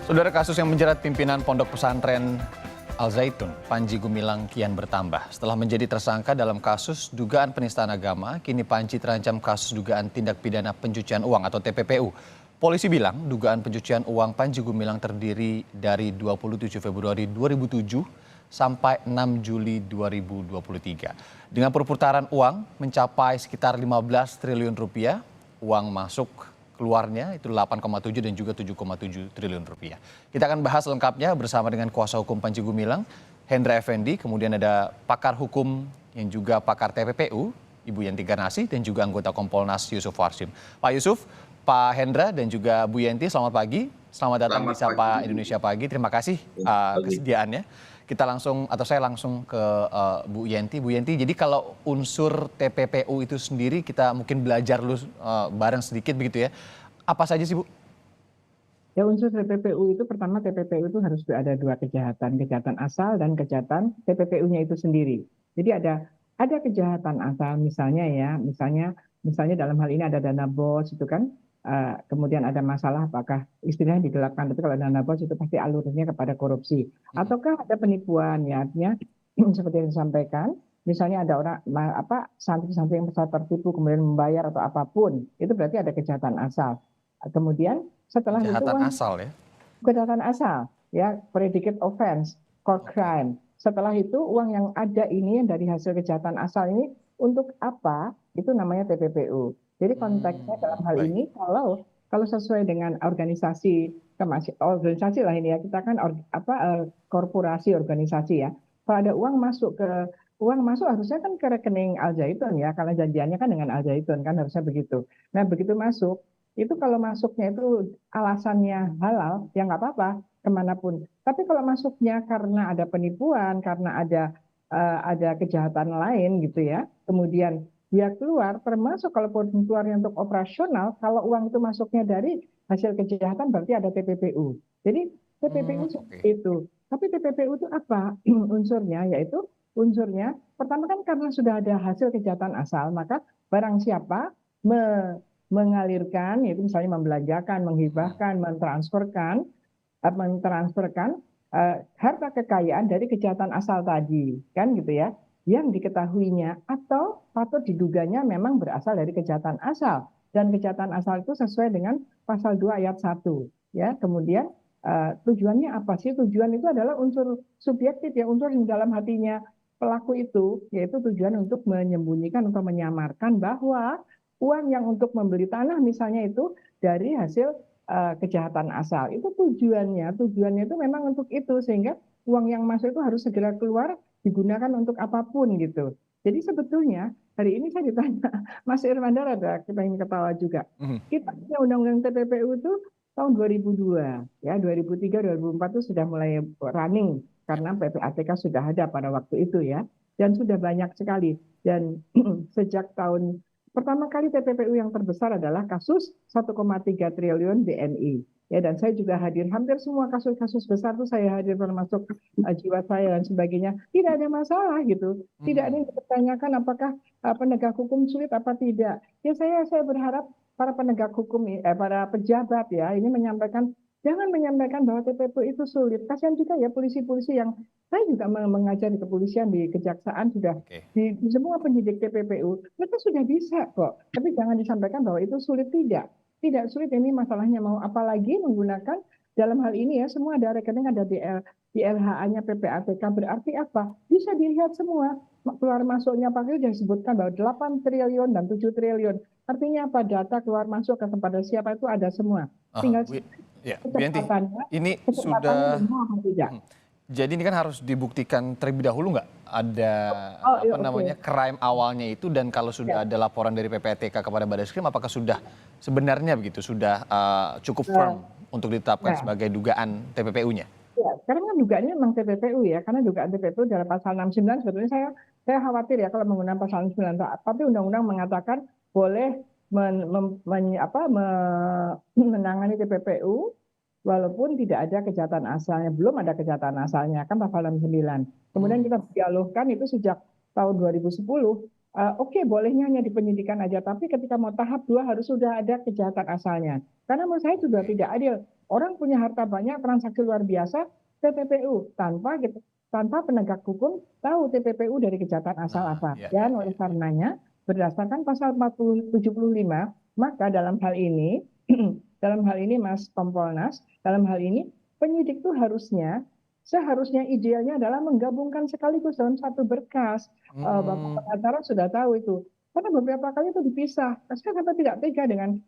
Saudara, kasus yang menjerat pimpinan Pondok Pesantren Al Zaitun, Panji Gumilang kian bertambah. Setelah menjadi tersangka dalam kasus dugaan penistaan agama, kini Panji terancam kasus dugaan tindak pidana pencucian uang atau TPPU. Polisi bilang dugaan pencucian uang Panji Gumilang terdiri dari 27 Februari 2007 sampai 6 Juli 2023. Dengan perputaran uang mencapai sekitar 15 triliun rupiah, uang masuk keluarnya itu 8,7 dan juga 7,7 triliun rupiah. Kita akan bahas lengkapnya bersama dengan kuasa hukum Panji Gumilang, Hendra Effendi, kemudian ada pakar hukum yang juga pakar TPPU, Ibu Yenti Garnasi, dan juga anggota Kompolnas Yusuf Warsim. Pak Yusuf, Pak Hendra, dan juga Bu Yenti, selamat pagi. Selamat datang di Sapa Indonesia Pagi. Terima kasih kesediaannya. Kita langsung, atau saya langsung ke Bu Yenti. Bu Yenti, jadi kalau unsur TPPU itu sendiri kita mungkin belajar dulu bareng sedikit begitu ya. Apa saja sih, Bu? Ya, unsur TPPU itu pertama, TPPU itu harus ada dua kejahatan, kejahatan asal dan kejahatan TPPU-nya itu sendiri. Jadi ada kejahatan asal misalnya dalam hal ini ada dana bos itu kan, kemudian ada masalah apakah istilahnya digelapkan, tapi kalau dana bos itu pasti alurnya kepada korupsi. Ataukah ada penipuan, ya artinya seperti yang disampaikan, misalnya ada orang santri-santri yang merasa tertipu kemudian membayar atau apapun, itu berarti ada kejahatan asal. Kemudian setelah itu Kejahatan asal ya? kejahatan asal, ya, predicate offense, core crime. Setelah itu uang yang ada ini yang dari hasil kejahatan asal ini untuk apa? Itu namanya TPPU. Jadi konteksnya dalam hal Baik. ini kalau sesuai dengan organisasi lah ini ya, kita kan korporasi organisasi ya. Kalau ada uang masuk harusnya kan ke rekening Al Zaitun ya, karena janjiannya kan dengan Al Zaitun kan harusnya begitu. Nah, begitu masuk itu kalau masuknya itu alasannya halal, ya nggak apa-apa kemanapun. Tapi kalau masuknya karena ada penipuan, karena ada kejahatan lain gitu ya, kemudian dia keluar, termasuk kalau keluarnya untuk operasional, kalau uang itu masuknya dari hasil kejahatan berarti ada TPPU. Jadi TPPU seperti itu. Tapi TPPU itu apa unsurnya? Yaitu unsurnya pertama kan karena sudah ada hasil kejahatan asal, maka barang siapa mengalirkan, yaitu misalnya membelanjakan, menghibahkan, mentransferkan harta kekayaan dari kejahatan asal tadi, kan gitu ya, yang diketahuinya atau patut diduganya memang berasal dari kejahatan asal, dan kejahatan asal itu sesuai dengan pasal 2 ayat 1 ya. Kemudian tujuannya apa sih? Tujuan itu adalah unsur subjektif ya, unsur yang dalam hatinya pelaku itu, yaitu tujuan untuk menyembunyikan atau menyamarkan bahwa uang yang untuk membeli tanah misalnya itu dari hasil kejahatan asal. Itu tujuannya itu memang untuk itu, sehingga uang yang masuk itu harus segera keluar digunakan untuk apapun gitu. Jadi sebetulnya hari ini saya ditanya, Mas Irmandar, ada kita ingin ketawa juga. Kita punya undang-undang TPPU itu tahun 2002 ya, 2003 2004 itu sudah mulai running karena PPATK sudah ada pada waktu itu ya, dan sudah banyak sekali. Dan sejak tahun pertama kali TPPU yang terbesar adalah kasus 1,3 triliun BNI. Ya, dan saya juga hadir hampir semua kasus-kasus besar itu saya hadir, termasuk jiwa saya dan sebagainya. Tidak ada masalah gitu. Tidak ada yang dipertanyakan apakah penegak hukum sulit apa tidak. Ya, saya berharap para penegak hukum, para pejabat ya, ini jangan menyampaikan bahwa TPPU itu sulit. Kasihan juga ya polisi-polisi yang saya juga mengajar di kepolisian, di kejaksaan, sudah di semua penyidik TPPU, mereka sudah bisa kok. Tapi jangan disampaikan bahwa itu sulit, tidak sulit. Ini masalahnya mau apalagi menggunakan dalam hal ini ya, semua ada rekening, ada di LHA-nya PPATK, berarti apa? Bisa dilihat semua keluar masuknya, Pak Gil disebutkan bahwa 8 triliun dan 7 triliun. Artinya apa? Data keluar masuk ke kepada siapa itu ada semua. Tinggal Bu Yanti, ini sudah tidak. Jadi ini kan harus dibuktikan terlebih dahulu nggak ada crime awalnya itu, dan kalau sudah ada laporan dari PPATK kepada Barreskrim, apakah sudah sebenarnya begitu sudah cukup firm untuk ditetapkan sebagai dugaan TPPU-nya? Ya, sekarang kan dugaannya memang TPPU ya, karena dugaan TPPU dalam pasal 69 sebetulnya saya khawatir ya kalau menggunakan pasal 69, tapi undang-undang mengatakan boleh menangani TPPU walaupun tidak ada kejahatan asalnya, belum ada kejahatan asalnya, kan pasal 69. Kemudian kita dialogkan itu sejak tahun 2010 oke, bolehnya hanya di penyidikan aja, tapi ketika mau tahap 2 harus sudah ada kejahatan asalnya. Karena menurut saya sudah tidak adil. Orang punya harta banyak, transaksi luar biasa, TPPU tanpa penegak hukum tahu TPPU dari kejahatan asal Nah, apa. ya, ya, Dan ya, oleh ya. karenanya berdasarkan pasal 75, maka dalam hal ini dalam hal ini Mas Kompolnas, dalam hal ini penyidik itu seharusnya idealnya adalah menggabungkan sekaligus dalam satu berkas. Bapak Hmm, pengacara sudah tahu itu. Karena beberapa kali itu dipisah. Saya kata tidak tega dengan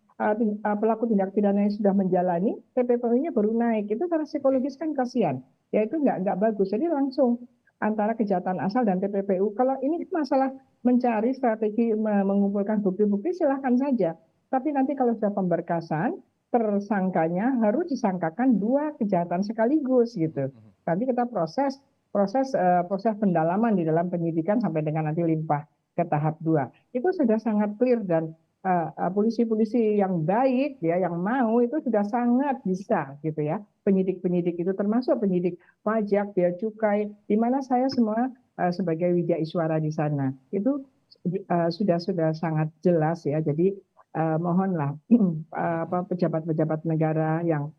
pelaku tindak pidana yang sudah menjalani, TPPU-nya baru naik. Itu secara oke. psikologis kan kasihan. Ya itu nggak bagus. Jadi langsung antara kejahatan asal dan TPPU. Kalau ini masalah mencari strategi mengumpulkan bukti-bukti silahkan saja. Tapi nanti kalau sudah pemberkasan, tersangkanya harus disangkakan dua kejahatan sekaligus gitu. Nanti kita proses proses proses pendalaman di dalam penyidikan sampai dengan nanti limpah ke tahap 2. Itu sudah sangat clear dan polisi-polisi yang baik ya yang mau itu sudah sangat bisa gitu ya. Penyidik-penyidik itu termasuk penyidik pajak, bea cukai, di mana saya semua sebagai Widya Iswara di sana. Itu sudah sangat jelas ya. Jadi mohonlah pejabat-pejabat negara yang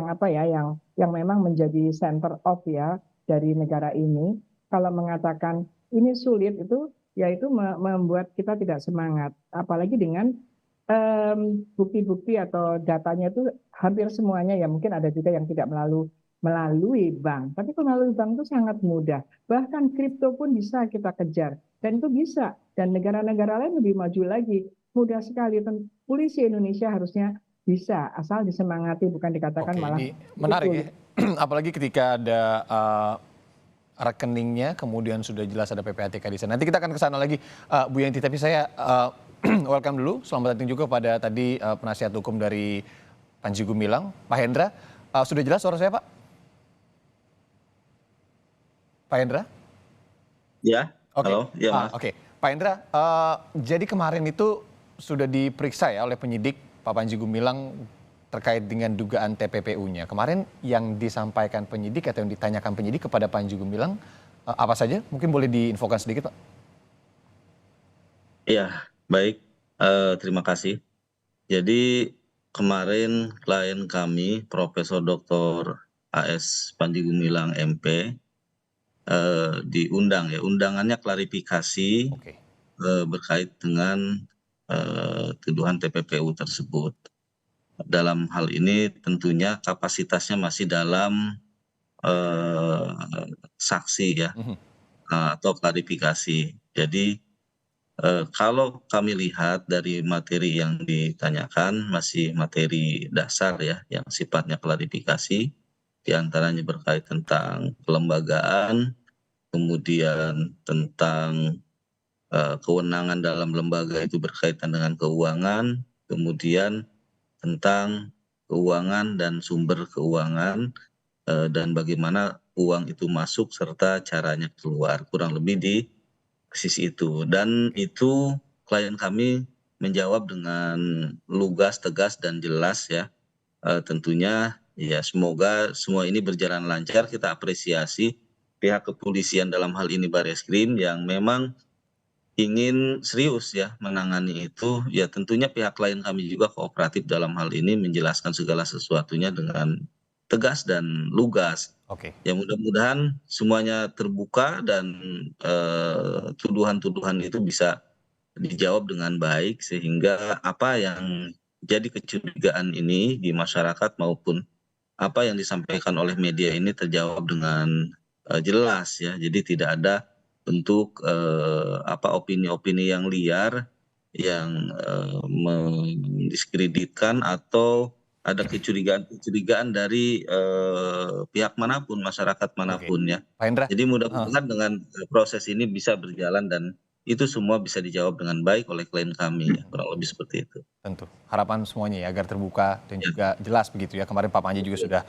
apa ya yang memang menjadi center of ya dari negara ini kalau mengatakan ini sulit itu yaitu membuat kita tidak semangat apalagi dengan bukti-bukti atau datanya itu hampir semuanya ya mungkin ada juga yang tidak melalui bank tapi kalau melalui bank itu sangat mudah bahkan kripto pun bisa kita kejar dan itu bisa dan negara-negara lain lebih maju lagi mudah sekali polisi Indonesia harusnya bisa, asal disemangati bukan dikatakan Oke, malah ini menarik ya. sulit. Apalagi ketika ada rekeningnya, kemudian sudah jelas ada PPATK di sana. Nanti kita akan ke sana lagi, Bu Yanti. Tapi saya welcome dulu. Selamat datang juga pada tadi penasihat hukum dari Panji Gumilang, Pak Hendra. Sudah jelas suara saya, Pak? Pak Hendra? Ya, Oke, halo, ya Mas. oke. Pak Hendra, jadi kemarin itu sudah diperiksa ya oleh penyidik Pak Panji Gumilang terkait dengan dugaan TPPU-nya. Kemarin yang disampaikan penyidik atau yang ditanyakan penyidik kepada Panji Gumilang apa saja? Mungkin boleh diinfokan sedikit, Pak. Iya, baik, terima kasih. Jadi kemarin klien kami Profesor Dr. AS Panji Gumilang MP diundang ya, undangannya klarifikasi Oke. berkait dengan tuduhan TPPU tersebut. Dalam hal ini tentunya kapasitasnya masih dalam eh, saksi ya, Mhm. atau klarifikasi. Jadi kalau kami lihat dari materi yang ditanyakan masih materi dasar ya, yang sifatnya klarifikasi, di antaranya berkait tentang kelembagaan, kemudian tentang kewenangan dalam lembaga itu berkaitan dengan keuangan, kemudian tentang keuangan dan sumber keuangan, dan bagaimana uang itu masuk serta caranya keluar, kurang lebih di sisi itu. Dan Oke. itu klien kami menjawab dengan lugas, tegas, dan jelas ya. Tentunya ya semoga semua ini berjalan lancar. Kita apresiasi pihak kepolisian dalam hal ini Barreskrim yang memang ingin serius ya menangani itu. Ya tentunya pihak klien kami juga kooperatif dalam hal ini menjelaskan segala sesuatunya dengan tegas dan lugas. Oke. Ya mudah-mudahan semuanya terbuka dan tuduhan-tuduhan itu bisa dijawab dengan baik sehingga apa yang jadi kecurigaan ini di masyarakat maupun apa yang disampaikan oleh media ini terjawab dengan jelas ya. Jadi tidak ada bentuk apa opini-opini yang liar yang mendiskreditkan atau ada kecurigaan-kecurigaan dari pihak manapun, masyarakat Oke. manapun ya. Pak Hendra, Jadi eh, mudah-mudahan dengan proses ini bisa berjalan dan itu semua bisa dijawab dengan baik oleh klien kami ya, kurang lebih seperti itu. tentu harapan semuanya ya agar terbuka dan Ya, juga jelas begitu ya. Kemarin Pak Panji juga betul. sudah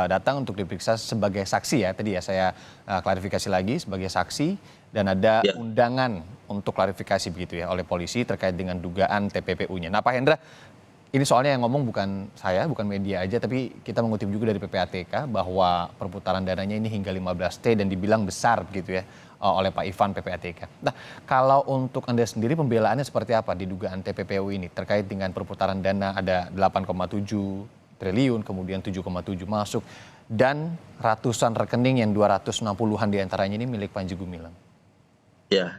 datang untuk diperiksa sebagai saksi ya. Tadi ya saya klarifikasi lagi sebagai saksi dan ada Ya, undangan untuk klarifikasi begitu ya oleh polisi terkait dengan dugaan TPPU-nya. Nah, Pak Hendra, Ini soalnya yang ngomong bukan saya, bukan media aja, tapi kita mengutip juga dari PPATK bahwa perputaran dananya ini hingga 15T dan dibilang besar begitu ya oleh Pak Ivan PPATK. Nah, kalau untuk Anda sendiri pembelaannya seperti apa di dugaan TPPU ini terkait dengan perputaran dana ada 8,7 triliun, kemudian 7,7 masuk dan ratusan rekening yang 260-an diantaranya ini milik Panji Gumilang. Ya,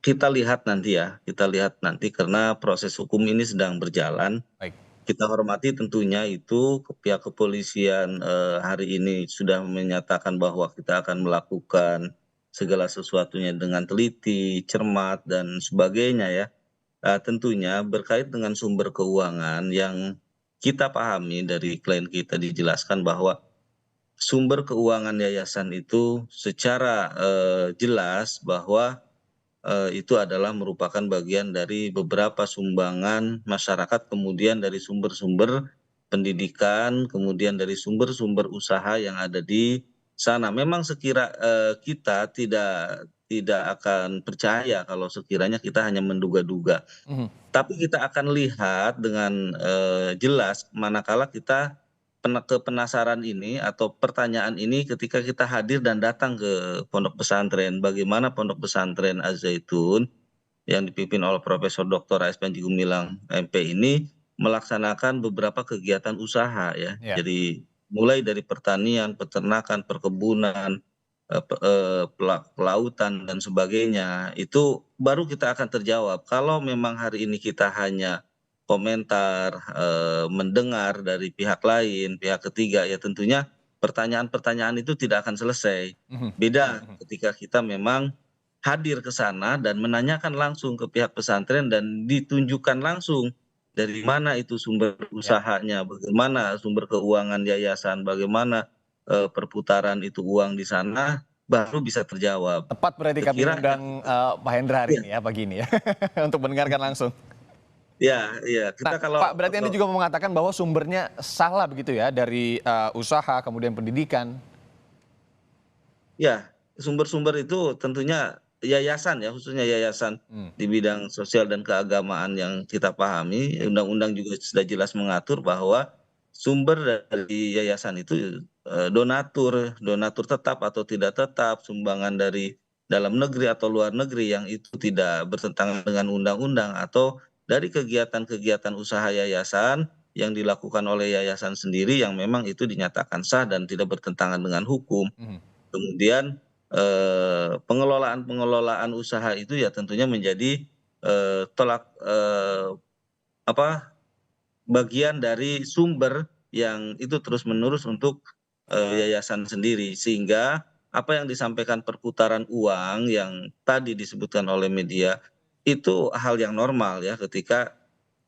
kita lihat nanti ya, kita lihat nanti karena proses hukum ini sedang berjalan. Baik. Kita hormati tentunya itu pihak kepolisian hari ini sudah menyatakan bahwa kita akan melakukan segala sesuatunya dengan teliti, cermat, dan sebagainya ya. Tentunya berkait dengan sumber keuangan yang kita pahami dari klien kita dijelaskan bahwa sumber keuangan yayasan itu secara jelas bahwa itu adalah merupakan bagian dari beberapa sumbangan masyarakat, kemudian dari sumber-sumber pendidikan, kemudian dari sumber-sumber usaha yang ada di sana. Memang kita tidak akan percaya kalau sekiranya kita hanya menduga-duga. Mhm. Tapi kita akan lihat dengan jelas manakala kita kepenasaran ini atau pertanyaan ini ketika kita hadir dan datang ke pondok pesantren, bagaimana pondok pesantren Az-Zaitun yang dipimpin oleh Profesor Dr. A.S. Panji Gumilang MP ini melaksanakan beberapa kegiatan usaha ya. Ya. Jadi mulai dari pertanian, peternakan, perkebunan, pelautan dan sebagainya, itu baru kita akan terjawab. Kalau memang hari ini kita hanya komentar, mendengar dari pihak lain, pihak ketiga, ya tentunya pertanyaan-pertanyaan itu tidak akan selesai. Mhm. Beda Mhm. ketika kita memang hadir ke sana dan menanyakan langsung ke pihak pesantren dan ditunjukkan langsung dari mana itu sumber Ya. usahanya, bagaimana sumber keuangan yayasan, bagaimana perputaran itu uang di sana, baru bisa terjawab. Tepat berarti kami Sekiranya undang Pak Hendra hari iya, ini ya pagi ini ya untuk mendengarkan langsung. iya, Nah, kita kalau Pak, berarti Anda juga mengatakan bahwa sumbernya salah begitu ya dari usaha kemudian pendidikan. ya, sumber-sumber itu tentunya yayasan ya, khususnya yayasan Hmm. di bidang sosial dan keagamaan yang kita pahami, undang-undang juga sudah jelas mengatur bahwa sumber dari yayasan itu donatur, donatur tetap atau tidak tetap, sumbangan dari dalam negeri atau luar negeri yang itu tidak bertentangan dengan undang-undang atau dari kegiatan-kegiatan usaha yayasan yang dilakukan oleh yayasan sendiri yang memang itu dinyatakan sah dan tidak bertentangan dengan hukum. Mhm. Kemudian, pengelolaan-pengelolaan usaha itu ya tentunya menjadi, apa, bagian dari sumber yang itu terus-menerus untuk, yayasan sendiri. Sehingga apa yang disampaikan perputaran uang yang tadi disebutkan oleh media, itu hal yang normal ya ketika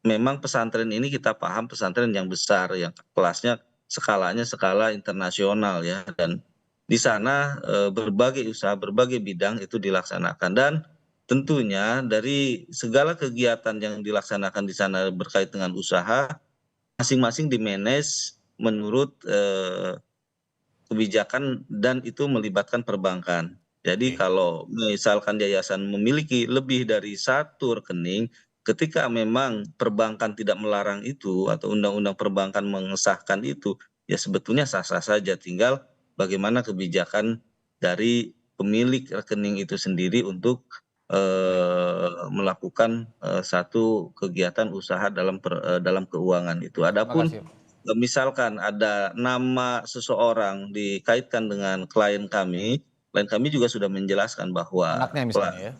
memang pesantren ini kita paham pesantren yang besar, yang kelasnya skalanya skala internasional ya, dan di sana, berbagai usaha, berbagai bidang itu dilaksanakan dan tentunya dari segala kegiatan yang dilaksanakan di sana berkait dengan usaha, masing-masing di-manage menurut, kebijakan dan itu melibatkan perbankan. Jadi Oke. kalau misalkan yayasan memiliki lebih dari satu rekening, ketika memang perbankan tidak melarang itu atau undang-undang perbankan mengesahkan itu, ya sebetulnya sah-sah saja. Tinggal bagaimana kebijakan dari pemilik rekening itu sendiri untuk Baik. melakukan satu kegiatan usaha dalam keuangan itu. Terima Adapun kasih. misalkan ada nama seseorang dikaitkan dengan klien kami juga sudah menjelaskan bahwa Anaknya misalnya ya.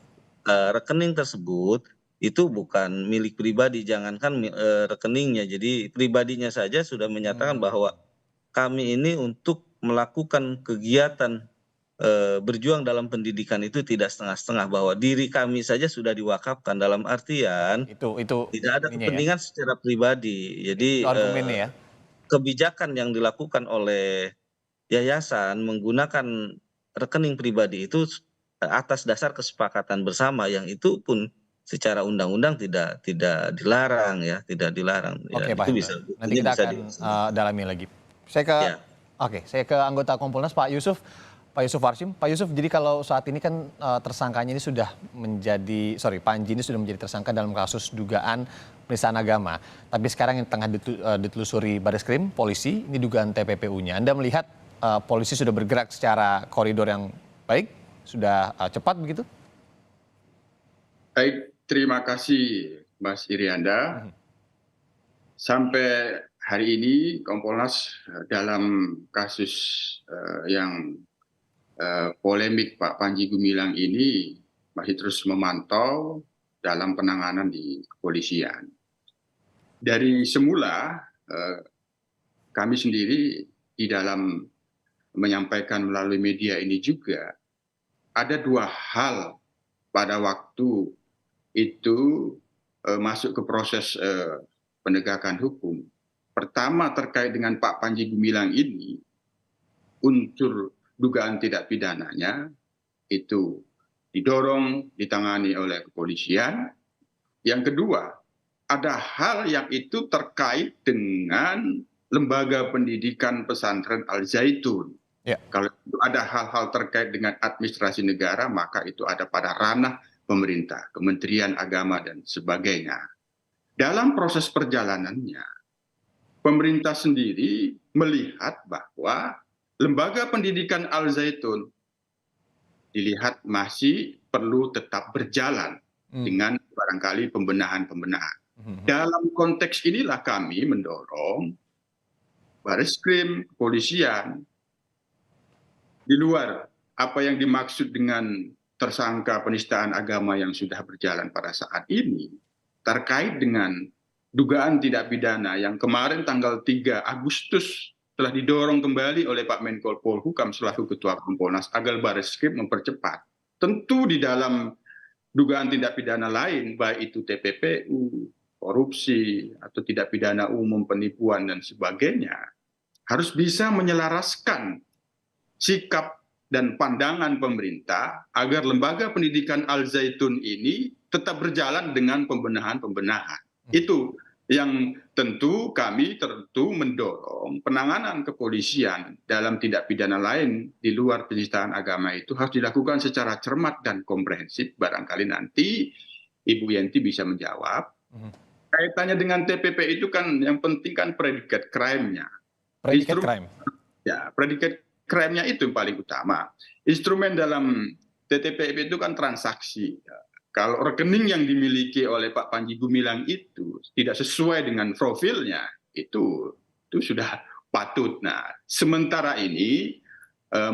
rekening tersebut itu bukan milik pribadi, jangankan rekeningnya, jadi pribadinya saja sudah menyatakan Hmm. bahwa kami ini untuk melakukan kegiatan, berjuang dalam pendidikan itu tidak setengah-setengah, bahwa diri kami saja sudah diwakafkan, dalam Oke, artian itu tidak ada ininya ya. kepentingan secara pribadi. Itu Jadi, argumennya ya. kebijakan yang dilakukan oleh yayasan menggunakan rekening pribadi itu atas dasar kesepakatan bersama yang itu pun secara undang-undang tidak dilarang ya, tidak dilarang ya, Oke, Pak itu Hendra. bisa Nanti buktinya kita bisa akan dilaksanakan. dalami lagi. Saya ke Ya, Oke, saya ke anggota Kompolnas Pak Yusuf. Pak Yusuf Warshim. Pak Yusuf, jadi kalau saat ini kan tersangkanya ini sudah menjadi, Panji ini sudah menjadi tersangka dalam kasus dugaan penistaan agama. Tapi sekarang yang tengah ditelusuri Barreskrim, polisi, ini dugaan TPPU-nya. Anda melihat polisi sudah bergerak secara koridor yang baik, sudah cepat begitu? Baik, terima kasih Mas Irianda. Sampai hari ini Kompolnas dalam kasus yang polemik Pak Panji Gumilang ini masih terus memantau dalam penanganan di kepolisian. Dari semula kami sendiri di dalam menyampaikan melalui media ini juga ada dua hal pada waktu itu masuk ke proses penegakan hukum. Pertama terkait dengan Pak Panji Gumilang ini, unsur dugaan tidak pidananya itu didorong, ditangani oleh kepolisian. Yang kedua, ada hal yang itu terkait dengan lembaga pendidikan pesantren Al-Zaitun. Ya. Kalau itu ada hal-hal terkait dengan administrasi negara, maka itu ada pada ranah pemerintah, Kementerian Agama, dan sebagainya. Dalam proses perjalanannya, pemerintah sendiri melihat bahwa lembaga pendidikan Al-Zaitun dilihat masih perlu tetap berjalan dengan barangkali pembenahan-pembenahan. Dalam konteks inilah kami mendorong Barreskrim, kepolisian, di luar apa yang dimaksud dengan tersangka penistaan agama yang sudah berjalan pada saat ini, terkait dengan dugaan tidak pidana yang kemarin tanggal 3 Agustus telah didorong kembali oleh Pak Menko Polhukam selaku Ketua Kompolnas agar Barreskrim mempercepat. Tentu di dalam dugaan tindak pidana lain, baik itu TPPU, korupsi, atau tidak pidana umum, penipuan, dan sebagainya, harus bisa menyelaraskan sikap dan pandangan pemerintah agar lembaga pendidikan Al-Zaitun ini tetap berjalan dengan pembenahan-pembenahan. Itu yang tentu kami mendorong penanganan kepolisian dalam tindak pidana lain di luar penistaan agama itu harus dilakukan secara cermat dan komprehensif. Barangkali nanti Ibu Yenti bisa menjawab. Kaitannya dengan TPP itu kan yang penting kan predikat crime-nya. Predikat crime? Ya, predikat crime-nya itu yang paling utama. Instrumen dalam TTP itu kan transaksi. Kalau rekening yang dimiliki oleh Pak Panji Gumilang itu tidak sesuai dengan profilnya, itu sudah patut. Nah, sementara ini,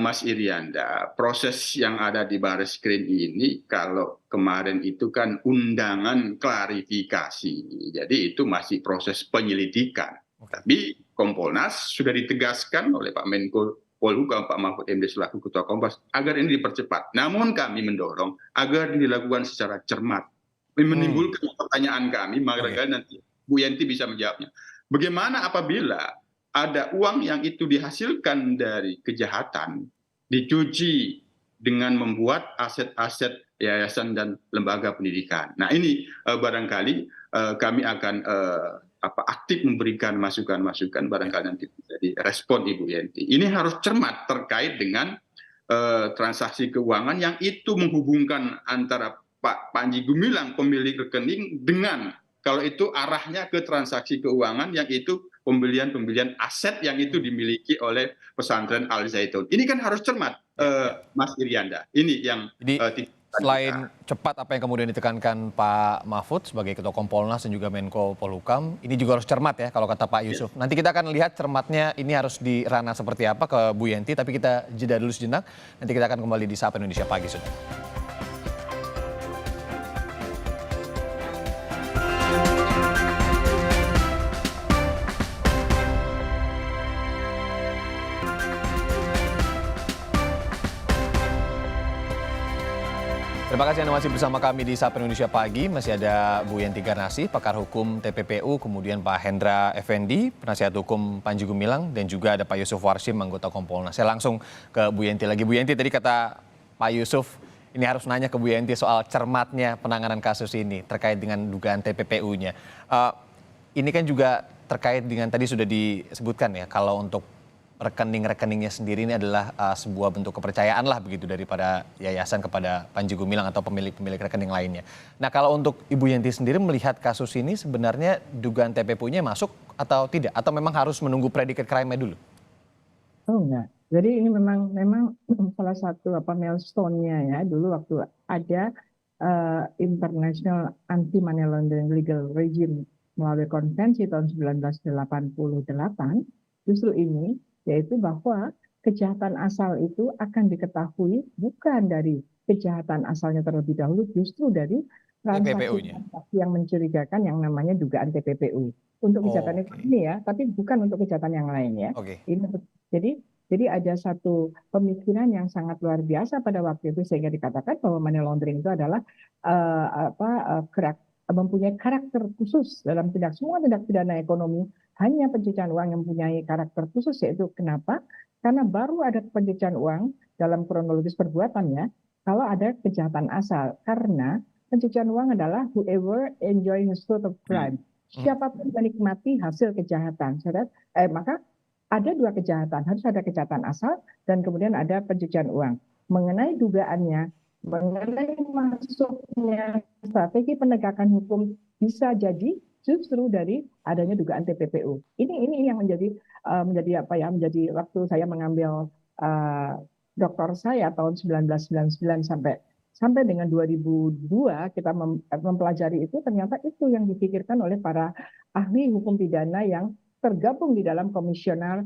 Mas Irianda, proses yang ada di Barreskrim ini, kalau kemarin itu kan undangan klarifikasi, jadi itu masih proses penyelidikan. Tapi Kompolnas sudah ditegaskan oleh Pak Menko Polhukam, Pak Mahfud MD selaku Ketua Kompas, agar ini dipercepat. Namun kami mendorong agar ini dilakukan secara cermat. Menimbulkan pertanyaan kami, barangkali nanti Bu Yenti bisa menjawabnya. Bagaimana apabila ada uang yang itu dihasilkan dari kejahatan, dicuci dengan membuat aset-aset yayasan dan lembaga pendidikan. Nah ini barangkali kami akan aktif memberikan masukan-masukan, barangkali nanti bisa direspon Ibu Yenti. Ini harus cermat terkait dengan transaksi keuangan yang itu menghubungkan antara Pak Panji Gumilang pemilik rekening dengan kalau itu arahnya ke transaksi keuangan yang itu pembelian aset yang itu dimiliki oleh pesantren Al-Zaitun. Ini kan harus cermat, Mas Irianda. Ini yang selain cepat apa yang kemudian ditekankan Pak Mahfud sebagai Ketua Kompolnas dan juga Menko Polhukam, ini juga harus cermat ya kalau kata Pak Yusuf. Nanti kita akan lihat cermatnya ini harus di ranah seperti apa ke Bu Yenti, tapi kita jeda dulu sejenak. Nanti kita akan kembali di Sapa Indonesia Pagi sudah. Terima kasih Anda masih bersama kami di Sapa Indonesia Pagi. Masih ada Bu Yenti Garnasi, pakar hukum TPPU, kemudian Pak Hendra Effendi, penasihat hukum Panji Gumilang, dan juga ada Pak Yusuf Warshim, anggota Kompolnas. Saya langsung ke Bu Yenti lagi. Bu Yenti, tadi kata Pak Yusuf, ini harus nanya ke Bu Yenti soal cermatnya penanganan kasus ini terkait dengan dugaan TPPU-nya. Ini kan juga terkait dengan tadi sudah disebutkan ya, kalau untuk rekening-rekeningnya sendiri ini adalah sebuah bentuk kepercayaan lah begitu daripada yayasan kepada Panji Gumilang atau pemilik-pemilik rekening lainnya. Nah kalau untuk Ibu Yenti sendiri melihat kasus ini sebenarnya dugaan TPPU-nya masuk atau tidak? Atau memang harus menunggu predicate crime-nya dulu? Oh enggak. Jadi ini memang salah satu milestone-nya ya dulu waktu ada International Anti-Money Laundering Legal Regime melalui konvensi tahun 1988, justru ini yaitu bahwa kejahatan asal itu akan diketahui bukan dari kejahatan asalnya terlebih dahulu, justru dari TPPU-nya. transaksi yang mencurigakan yang namanya dugaan TPPU. Untuk kejahatan ini ya, tapi bukan untuk kejahatan yang lain ya. Ini jadi ada satu pemikiran yang sangat luar biasa pada waktu itu sehingga dikatakan bahwa money laundering itu adalah mempunyai karakter khusus dalam semua tindak pidana ekonomi. Hanya pencucian uang yang mempunyai karakter khusus, yaitu kenapa? Karena baru ada pencucian uang dalam kronologis perbuatannya kalau ada kejahatan asal. Karena pencucian uang adalah whoever enjoy the fruit of crime. Siapapun menikmati hasil kejahatan. Maka ada dua kejahatan, harus ada kejahatan asal dan kemudian ada pencucian uang. Mengenai dugaannya, mengenai masuknya strategi penegakan hukum bisa jadi justru dari adanya dugaan TPPU. Ini yang menjadi waktu saya mengambil doktor saya tahun 1999 sampai dengan 2002 kita mempelajari itu, ternyata itu yang dipikirkan oleh para ahli hukum pidana yang tergabung di dalam komisioner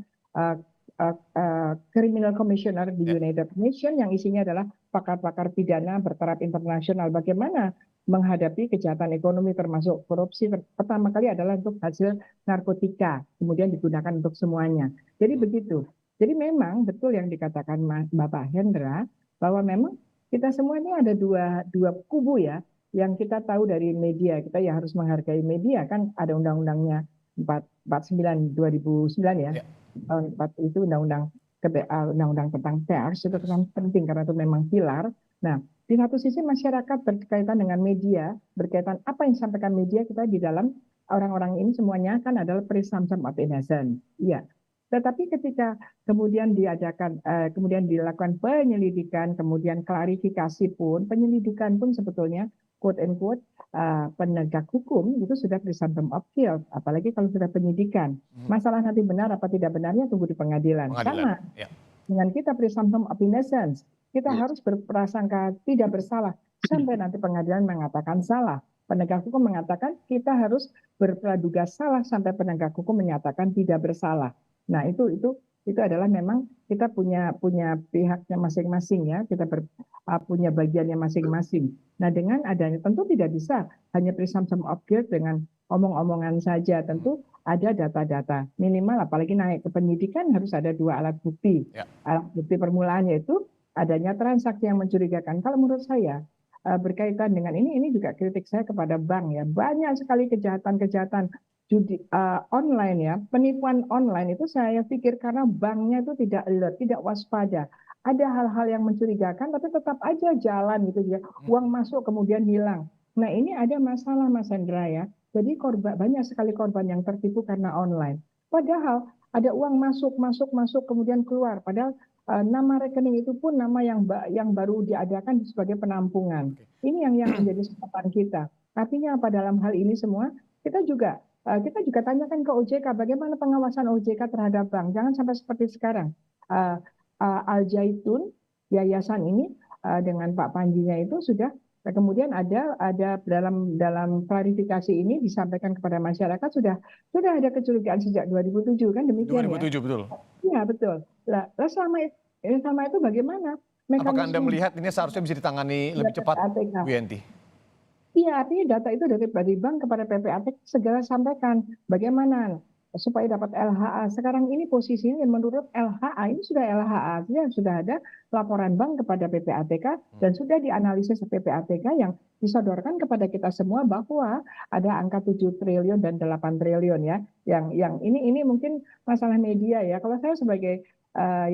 Criminal Commissioner di United Nations yang isinya adalah pakar-pakar pidana bertaraf internasional. Bagaimana menghadapi kejahatan ekonomi termasuk korupsi. Pertama kali adalah untuk hasil narkotika, kemudian digunakan untuk semuanya. Jadi begitu. Jadi memang betul yang dikatakan Bapak Hendra, bahwa memang kita semua ini ada dua kubu ya, yang kita tahu dari media. Kita ya harus menghargai media, kan ada undang-undangnya 49 2009 ya. Tahun 4 itu undang-undang tentang pers itu kan penting karena itu memang pilar. Nah, di satu sisi masyarakat berkaitan dengan media, berkaitan apa yang disampaikan media, kita di dalam orang-orang ini semuanya kan adalah presumption of innocence. Iya. Tetapi ketika kemudian kemudian dilakukan penyelidikan, kemudian klarifikasi pun, penyelidikan pun sebetulnya quote and quote penegak hukum itu sudah presumption of guilt, apalagi kalau sudah penyidikan. Masalah nanti benar apa tidak benarnya tunggu di pengadilan. Sama dengan kita presumption of innocence, kita harus berprasangka tidak bersalah sampai nanti pengadilan mengatakan salah. Penegak hukum mengatakan kita harus berpraduga salah sampai penegak hukum menyatakan tidak bersalah. Nah, itu adalah memang kita punya pihaknya masing-masing ya, kita punya bagiannya masing-masing. Nah, dengan adanya tentu tidak bisa hanya presumption of guilt dengan omong-omongan saja, tentu ada data-data minimal, apalagi naik ke penyidikan harus ada dua alat bukti. Alat bukti permulaan yaitu adanya transaksi yang mencurigakan. Kalau menurut saya berkaitan dengan ini juga kritik saya kepada bank ya, banyak sekali kejahatan judi online ya, penipuan online itu saya pikir karena banknya itu tidak alert, tidak waspada. Ada hal-hal yang mencurigakan tapi tetap aja jalan gitu ya. Uang masuk kemudian hilang. Nah, ini ada masalah Mas Hendra ya. Jadi banyak sekali korban yang tertipu karena online. Padahal ada uang masuk kemudian keluar. Padahal nama rekening itu pun nama yang baru diadakan sebagai penampungan. Ini yang menjadi catatan kita. Artinya apa dalam hal ini semua? Kita juga tanyakan ke OJK bagaimana pengawasan OJK terhadap bank. Jangan sampai seperti sekarang. Al Zaitun yayasan ini dengan Pak Panjinya itu sudah kemudian ada dalam klarifikasi ini disampaikan kepada masyarakat sudah ada kecurigaan sejak 2007 kan demikian 2007 ya. betul. Iya betul. Lah selama itu bagaimana? Apakah Anda melihat ini seharusnya bisa ditangani lebih cepat, Bu Yenti? Iya, artinya data itu dari bank kepada PPATK segera sampaikan bagaimana supaya dapat LHA. Sekarang ini posisinya menurut LHA, ini sudah LHA, sudah ada laporan bank kepada PPATK dan sudah dianalisis PPATK yang disodorkan kepada kita semua bahwa ada angka 7 triliun dan 8 triliun ya. Yang ini mungkin masalah media ya. Kalau saya sebagai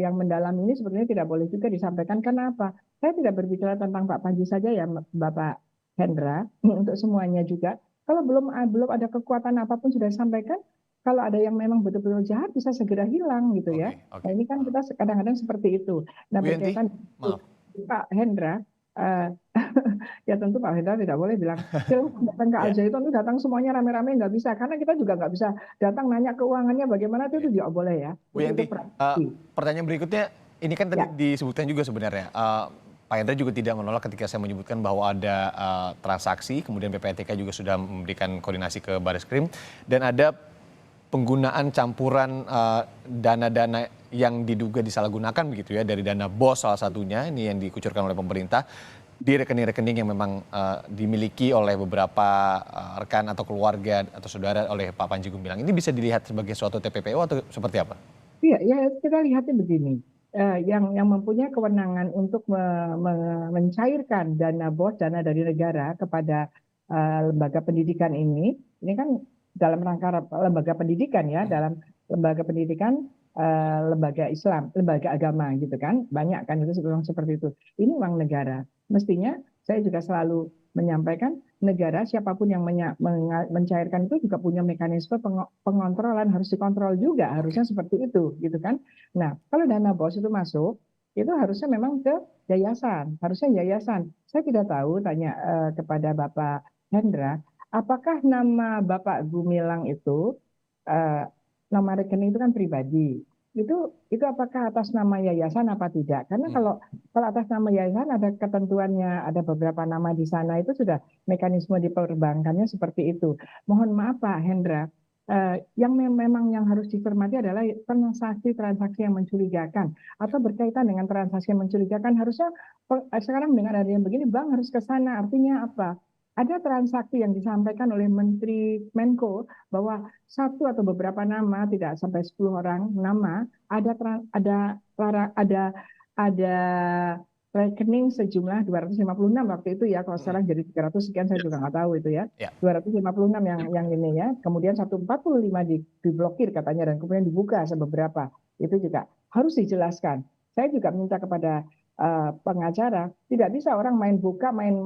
yang mendalam ini sebenarnya tidak boleh juga disampaikan. Karena apa? Saya tidak berbicara tentang Pak Panji saja ya, Bapak Hendra, untuk semuanya juga. Kalau belum ada kekuatan apapun sudah disampaikan, kalau ada yang memang betul-betul jahat bisa segera hilang gitu ya. Oke, Nah ini kan kita kadang-kadang seperti itu. Nah Bu Yenti, berkaitan maaf. Pak Hendra, eh, ya tentu Pak Hendra tidak boleh bilang silahkan datang ke Al Ya, Zaitun itu datang semuanya rame-rame nggak bisa karena kita juga nggak bisa datang nanya keuangannya bagaimana ya. itu tidak boleh ya. Bu Itu Yenti, praksi. pertanyaan berikutnya, ini kan tadi Ya, disebutkan juga sebenarnya, Pak Hendra juga tidak menolak ketika saya menyebutkan bahwa ada transaksi, kemudian PPATK juga sudah memberikan koordinasi ke Bareskrim, dan ada penggunaan campuran dana-dana yang diduga disalahgunakan begitu ya, dari dana BOS salah satunya, ini yang dikucurkan oleh pemerintah, di rekening-rekening yang memang dimiliki oleh beberapa rekan atau keluarga atau saudara oleh Pak Panji Gumilang. Ini bisa dilihat sebagai suatu TPPU atau seperti apa? iya, ya kita lihatnya begini. Yang mempunyai kewenangan untuk mencairkan dana BOS, dana dari negara kepada lembaga pendidikan ini kan dalam rangka lembaga pendidikan ya, dalam lembaga pendidikan lembaga Islam, lembaga agama gitu kan, banyak kan itu memang seperti itu. Ini uang negara. Mestinya saya juga selalu menyampaikan negara siapapun yang mencairkan itu juga punya mekanisme pengontrolan, harus dikontrol juga, harusnya seperti itu gitu kan. Nah, kalau dana BOS itu masuk, itu harusnya memang ke yayasan, harusnya yayasan. Saya tidak tahu, tanya kepada Bapak Hendra, apakah nama Bapak Gumilang itu nama rekening itu kan pribadi. Itu apakah atas nama yayasan apa tidak? Karena kalau atas nama yayasan ada ketentuannya, ada beberapa nama di sana itu sudah mekanisme di perbankannya seperti itu. Mohon maaf Pak Hendra, yang memang yang harus dicermati adalah transaksi-transaksi yang mencurigakan atau berkaitan dengan transaksi yang mencurigakan. Harusnya sekarang dengan ada yang begini, bank harus ke sana. Artinya apa? Ada transaksi yang disampaikan oleh Menteri Menko bahwa satu atau beberapa nama, tidak sampai 10 orang nama, ada rekening sejumlah 256 waktu itu ya, kalau sekarang jadi 300 sekian saya juga nggak tahu itu ya. Ya. 256 yang ini ya, kemudian 145 diblokir katanya dan kemudian dibuka beberapa. Itu juga harus dijelaskan. Saya juga minta kepada pengacara, tidak bisa orang main buka, main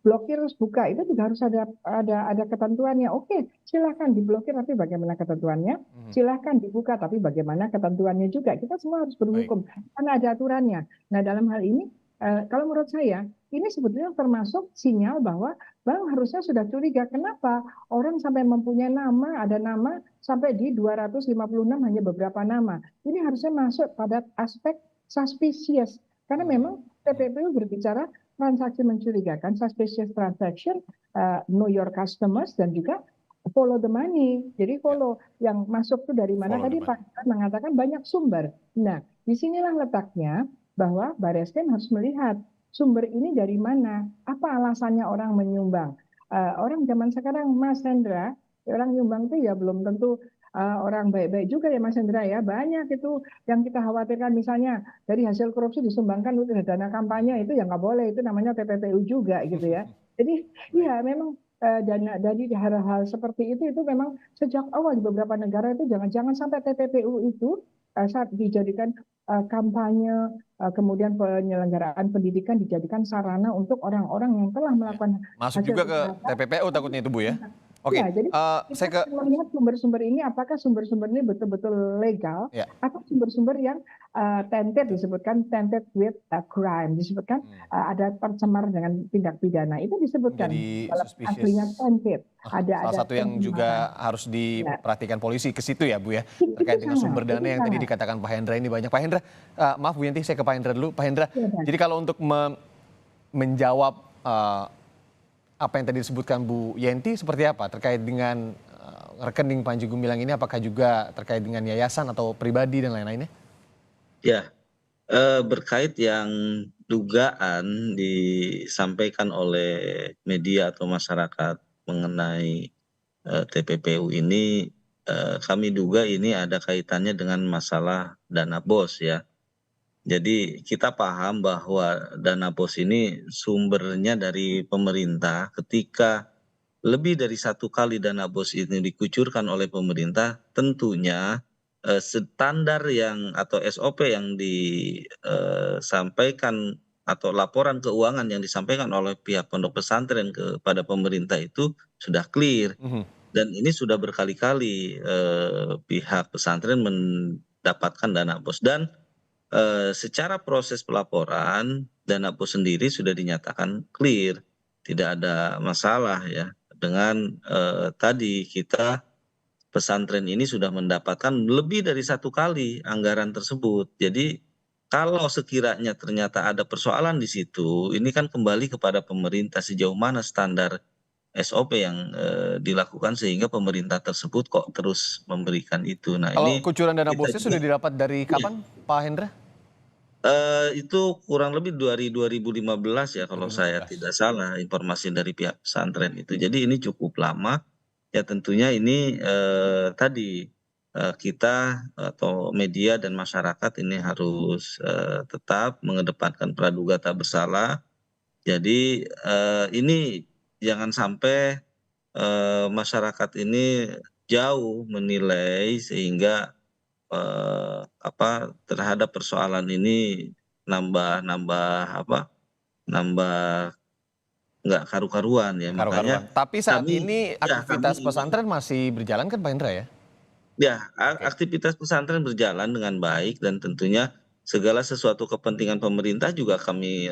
blokir terus buka, itu juga harus ada ketentuannya. Oke, silakan diblokir tapi bagaimana ketentuannya? Silahkan dibuka tapi bagaimana ketentuannya juga. Kita semua harus berhukum karena ada aturannya. Nah, dalam hal ini kalau menurut saya ini sebetulnya termasuk sinyal bahwa bank harusnya sudah curiga. Kenapa orang sampai mempunyai nama, ada nama sampai di 256 hanya beberapa nama. Ini harusnya masuk pada aspek suspicious. Karena memang TPPU berbicara transaksi mencurigakan, suspicious transaction, know your customers, dan juga follow the money. Jadi follow yang masuk itu dari mana? Tadi Pak mengatakan banyak sumber. Nah, disinilah letaknya bahwa Bareskrim harus melihat sumber ini dari mana, apa alasannya orang menyumbang. Orang zaman sekarang, Mas Hendra, orang nyumbang itu ya belum tentu orang baik-baik juga ya Mas Hendra ya. Banyak itu yang kita khawatirkan, misalnya dari hasil korupsi disumbangkan untuk dana kampanye, itu ya nggak boleh, itu namanya TPPU juga gitu ya. Jadi iya memang dana dari hal-hal seperti itu memang sejak awal di beberapa negara itu jangan sampai TPPU itu saat dijadikan kampanye, kemudian penyelenggaraan pendidikan dijadikan sarana untuk orang-orang yang telah melakukan masuk juga ke TPPU takutnya itu Bu ya. Oke, ya, jadi saya kita melihat sumber-sumber ini, apakah sumber-sumber ini betul-betul legal atau sumber-sumber yang tainted, disebutkan tainted with a crime, disebutkan ada tercemar dengan tindak pidana, itu disebutkan dalam aslinya tainted. Salah satu yang juga harus diperhatikan polisi ke situ ya Bu ya, terkait dengan sumber dana yang tadi dikatakan Pak Hendra ini banyak. Pak Hendra, maaf Bu Yenti, saya ke Pak Hendra dulu. Pak Hendra, jadi kalau untuk menjawab apa yang tadi disebutkan Bu Yenti seperti apa terkait dengan rekening Panji Gumilang ini, apakah juga terkait dengan yayasan atau pribadi dan lain-lainnya? Ya, berkait yang dugaan disampaikan oleh media atau masyarakat mengenai TPPU ini, kami duga ini ada kaitannya dengan masalah dana BOS ya. Jadi kita paham bahwa dana BOS ini sumbernya dari pemerintah. Ketika lebih dari satu kali dana BOS ini dikucurkan oleh pemerintah, tentunya standar yang atau SOP yang disampaikan atau laporan keuangan yang disampaikan oleh pihak pondok pesantren kepada pemerintah itu sudah clear. Dan ini sudah berkali-kali pihak pesantren mendapatkan dana BOS dan secara proses pelaporan dana BOS sendiri sudah dinyatakan clear, tidak ada masalah ya dengan tadi kita pesantren ini sudah mendapatkan lebih dari 1 kali anggaran tersebut. Jadi kalau sekiranya ternyata ada persoalan di situ, ini kan kembali kepada pemerintah sejauh mana standar SOP yang dilakukan sehingga pemerintah tersebut kok terus memberikan itu. Nah Kalau ini kucuran dana kita bosnya juga sudah didapat dari iya, kapan, Pak Hendra? itu kurang lebih dari 2015 ya kalau saya 2015. tidak salah informasi dari pihak pesantren itu. Jadi ini cukup lama, ya tentunya ini tadi kita atau media dan masyarakat ini harus tetap mengedepankan praduga tak bersalah. Jadi ini jangan sampai masyarakat ini jauh menilai sehingga terhadap persoalan ini nambah nambah nambah nggak karu-karuan ya. Karu-karuan. Makanya Tapi saat kami ini ya kami aktivitas ini pesantren masih berjalan kan Pak Hendra ya? ya Oke. aktivitas pesantren berjalan dengan baik dan tentunya segala sesuatu kepentingan pemerintah juga kami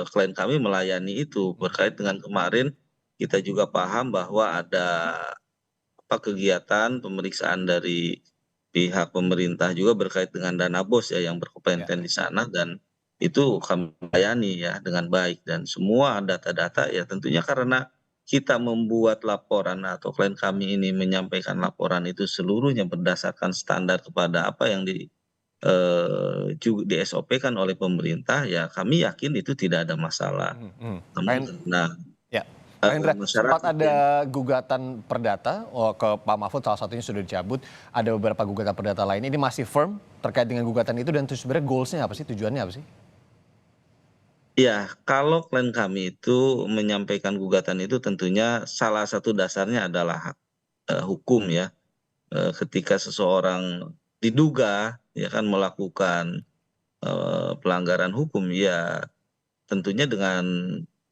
klien kami melayani itu. Berkait dengan kemarin kita juga paham bahwa ada kegiatan pemeriksaan dari pihak pemerintah juga berkait dengan dana BOS ya yang Ya. berkompetensi di sana dan itu kami layani ya dengan baik dan semua data-data ya tentunya karena kita membuat laporan atau klien kami ini menyampaikan laporan itu seluruhnya berdasarkan standar kepada apa yang di SOP-kan oleh pemerintah ya kami yakin itu tidak ada masalah. Mhm, mhm. Pak Namun Hen karena ya. Pak Hendra, sempat masyarakat yang ada gugatan perdata ke Pak Mahfud, salah satunya sudah dicabut. Ada beberapa gugatan perdata lain. Ini masih firm terkait dengan gugatan itu dan itu sebenarnya goals-nya apa sih? Tujuannya apa sih? ya, kalau klien kami itu menyampaikan gugatan itu tentunya salah satu dasarnya adalah hukum ya. Ketika seseorang diduga ya kan melakukan pelanggaran hukum ya tentunya dengan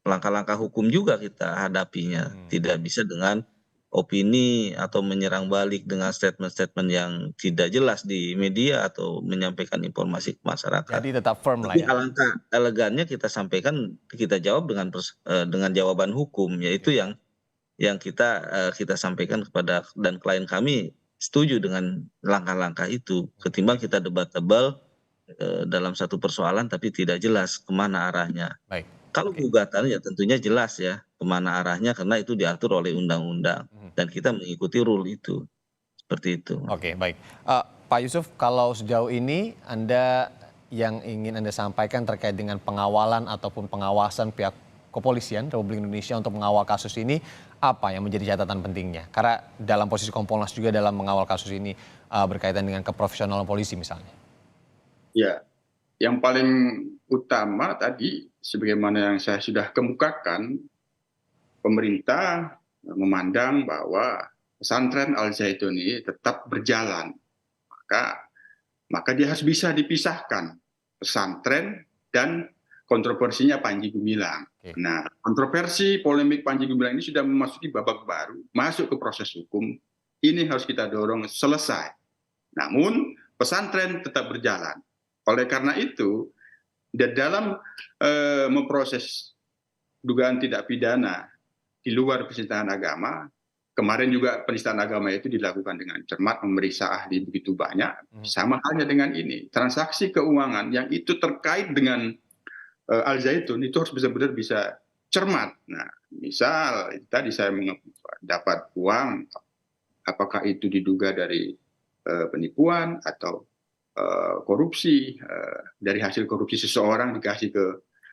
langkah-langkah hukum juga kita hadapinya. Hmm. Tidak bisa dengan opini atau menyerang balik dengan statement-statement yang tidak jelas di media atau menyampaikan informasi ke masyarakat. Jadi tetap firm lah Tapi ya. alangkah elegannya kita sampaikan, kita jawab dengan jawaban hukum, yaitu Oke. yang kita sampaikan kepada dan klien kami setuju dengan langkah-langkah itu, ketimbang Baik, kita debat tebal dalam satu persoalan tapi tidak jelas kemana arahnya. baik. Kalau Oke. gugatan ya tentunya jelas ya kemana arahnya karena itu diatur oleh undang-undang Mhm. dan kita mengikuti rule itu, seperti itu. Oke, baik. Pak Yusuf, kalau sejauh ini Anda yang ingin Anda sampaikan terkait dengan pengawalan ataupun pengawasan pihak kepolisian Republik Indonesia untuk mengawal kasus ini, apa yang menjadi catatan pentingnya? Karena dalam posisi Kompolnas juga dalam mengawal kasus ini berkaitan dengan keprofesionalan polisi misalnya. Ya, yang paling utama tadi, sebagaimana yang saya sudah kemukakan, pemerintah memandang bahwa pesantren Al Zaitun ini tetap berjalan. Maka dia harus bisa dipisahkan pesantren dan kontroversinya Panji Gumilang. Oke. Nah, kontroversi polemik Panji Gumilang ini sudah memasuki babak baru, masuk ke proses hukum. Ini harus kita dorong selesai. Namun pesantren tetap berjalan. Oleh karena itu, dalam memproses dugaan tidak pidana di luar penistaan agama, kemarin juga penistaan agama itu dilakukan dengan cermat, memeriksa ahli begitu banyak. Sama halnya dengan ini, transaksi keuangan yang itu terkait dengan Al Zaitun itu harus benar-benar bisa cermat. Nah, misal tadi saya dapat uang, apakah itu diduga dari penipuan atau korupsi, dari hasil korupsi seseorang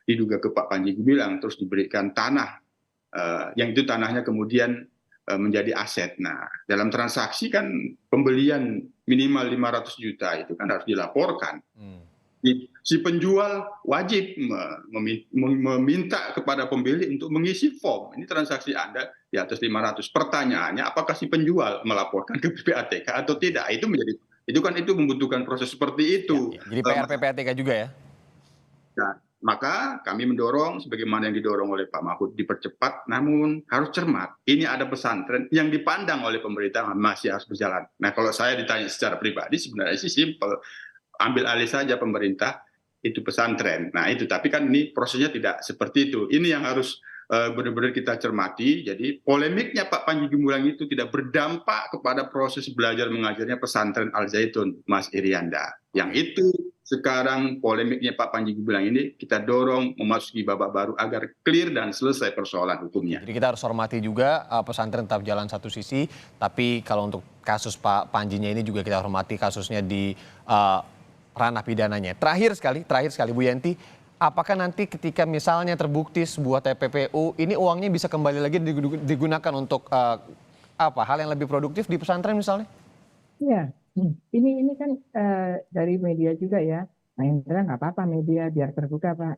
diduga ke Pak Panji Gumilang, terus diberikan tanah, yang itu tanahnya kemudian menjadi aset. Nah, dalam transaksi kan pembelian minimal 500 juta itu kan harus dilaporkan. Si penjual wajib meminta kepada pembeli untuk mengisi form. Ini transaksi Anda di atas 500. Pertanyaannya, apakah si penjual melaporkan ke PPATK atau tidak? Itu kan membutuhkan proses seperti itu. Ya, ya. Jadi PR PPATK juga ya? Nah, Maka kami mendorong sebagaimana yang didorong oleh Pak Mahfud dipercepat, namun harus cermat. Ini ada pesantren yang dipandang oleh pemerintah masih harus berjalan. Nah, kalau saya ditanya secara pribadi sebenarnya sih simpel, ambil alih saja pemerintah itu pesantren. Nah itu, tapi kan ini prosesnya tidak seperti itu. Ini yang harus benar-benar kita cermati. Jadi polemiknya Pak Panji Gumilang itu tidak berdampak kepada proses belajar mengajarnya pesantren Al Zaitun, Mas Irianda. Yang itu sekarang polemiknya Pak Panji Gumilang ini kita dorong memasuki babak baru agar clear dan selesai persoalan hukumnya. Jadi kita harus hormati juga pesantren tetap jalan satu sisi, tapi kalau untuk kasus Pak Panjinya ini juga kita hormati kasusnya di ranah pidananya. Terakhir sekali Bu Yenti, apakah nanti ketika misalnya terbukti sebuah TPPU ini uangnya bisa kembali lagi digunakan untuk hal yang lebih produktif di pesantren misalnya? Iya, ini kan dari media juga ya. Nah, Indra nggak apa-apa media biar terbuka Pak.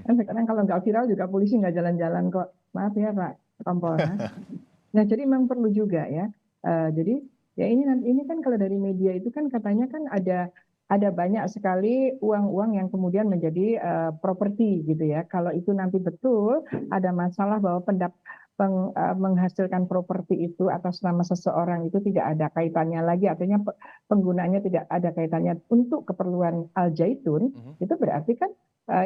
Kan sekarang kalau nggak viral juga polisi nggak jalan-jalan kok. Maaf ya Pak Kompolnas. Nah jadi memang perlu juga ya. Jadi ya ini kan kalau dari media itu kan katanya kan ada banyak sekali uang-uang yang kemudian menjadi properti gitu ya. Kalau itu nanti betul ada masalah bahwa menghasilkan properti itu atas nama seseorang itu tidak ada kaitannya lagi, artinya penggunaannya tidak ada kaitannya untuk keperluan Al Zaitun, itu berarti kan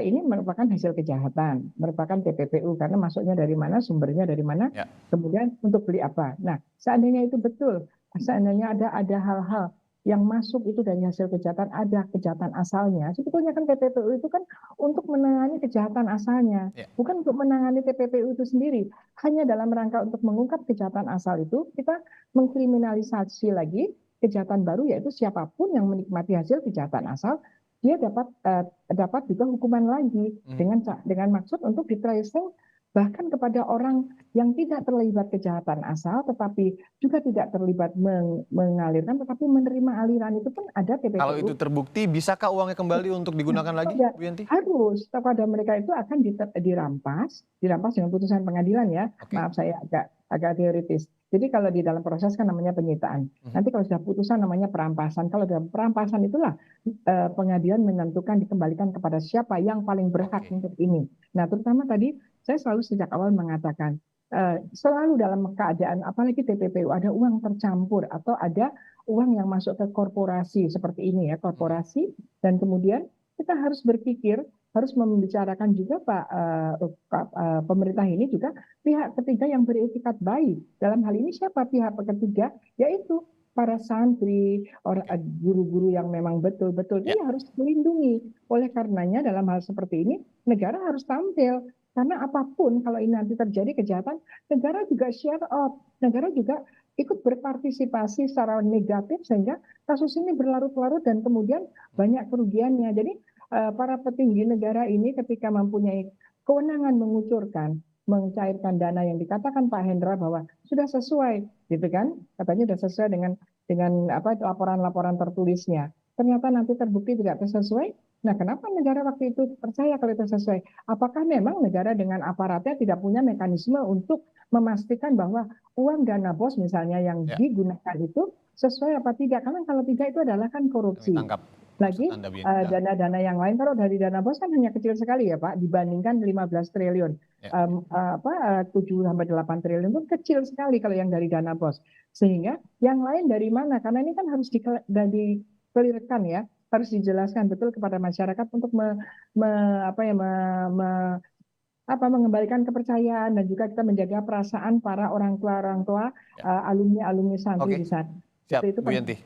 ini merupakan hasil kejahatan, merupakan TPPU karena masuknya dari mana, sumbernya dari mana, kemudian untuk beli apa. Nah, seandainya itu betul, seandainya ada hal-hal yang masuk itu dari hasil kejahatan, ada kejahatan asalnya. Sebetulnya kan TPPU itu kan untuk menangani kejahatan asalnya, bukan untuk menangani TPPU itu sendiri. Hanya dalam rangka untuk mengungkap kejahatan asal itu, kita mengkriminalisasi lagi kejahatan baru, yaitu siapapun yang menikmati hasil kejahatan asal, dia dapat juga hukuman lagi dengan maksud untuk di-tracing bahkan kepada orang yang tidak terlibat kejahatan asal, tetapi juga tidak terlibat mengalirkan, tetapi menerima aliran itu pun ada TPPU. Kalau itu terbukti, bisakah uangnya kembali untuk digunakan lagi, Bu Yenti? Harus, kepada mereka itu akan dirampas dengan putusan pengadilan ya. Maaf saya agak teoritis. Jadi kalau di dalam proses kan namanya penyitaan. Nanti kalau sudah putusan namanya perampasan. Kalau dalam perampasan itulah pengadilan menentukan dikembalikan kepada siapa yang paling berhak untuk ini. Nah terutama tadi saya selalu sejak awal mengatakan selalu dalam keadaan apalagi TPPU ada uang tercampur atau ada uang yang masuk ke korporasi seperti ini ya, korporasi, dan kemudian kita harus berpikir, harus membicarakan juga pemerintah ini juga pihak ketiga yang beretikat baik. Dalam hal ini siapa pihak ketiga? Yaitu para santri, guru-guru yang memang betul-betul ini harus dilindungi. Oleh karenanya dalam hal seperti ini negara harus tampil. Karena apapun kalau ini nanti terjadi kejahatan, negara juga share out, negara juga ikut berpartisipasi secara negatif sehingga kasus ini berlarut-larut dan kemudian banyak kerugiannya. Jadi para petinggi negara ini ketika mempunyai kewenangan mengucurkan, mencairkan dana yang dikatakan Pak Hendra bahwa sudah sesuai, gitu kan? Katanya sudah sesuai dengan laporan-laporan tertulisnya. Ternyata nanti terbukti tidak sesuai. Nah, kenapa negara waktu itu percaya kalau itu sesuai? Apakah memang negara dengan aparatnya tidak punya mekanisme untuk memastikan bahwa uang dana BOS misalnya yang digunakan itu sesuai apa tidak? Karena kalau tidak itu adalah kan korupsi. Lagi dana-dana yang lain, kalau dari dana BOS kan hanya kecil sekali ya Pak, dibandingkan 15 triliun. 7 sampai 8 triliun itu kecil sekali kalau yang dari dana BOS. Sehingga yang lain dari mana? Karena ini kan harus dikelirkan ya. Harus dijelaskan betul kepada masyarakat untuk mengembalikan kepercayaan dan juga kita menjaga perasaan para orang tua alumni santri di sana. Siap, Bu Yenti.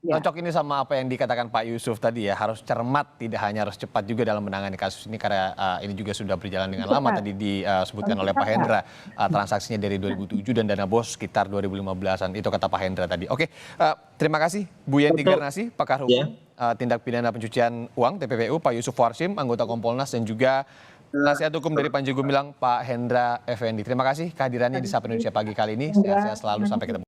Cocok ini sama apa yang dikatakan Pak Yusuf tadi ya, harus cermat, tidak hanya harus cepat juga dalam menangani kasus ini karena ini juga sudah berjalan dengan lama tadi disebutkan oleh Pak Hendra, transaksinya dari 2007 dan dana BOS sekitar 2015-an, itu kata Pak Hendra tadi. Oke, terima kasih Bu Yenti Garnasi, pakar hukum tindak pidana pencucian uang TPPU, Pak Yusuf Warsim, anggota Kompolnas, dan juga nasihat hukum dari Panji Gumilang, Pak Hendra Effendi. Terima kasih kehadirannya di Sapa Indonesia pagi kali ini. Sehat-sehat selalu, sampai ketemu.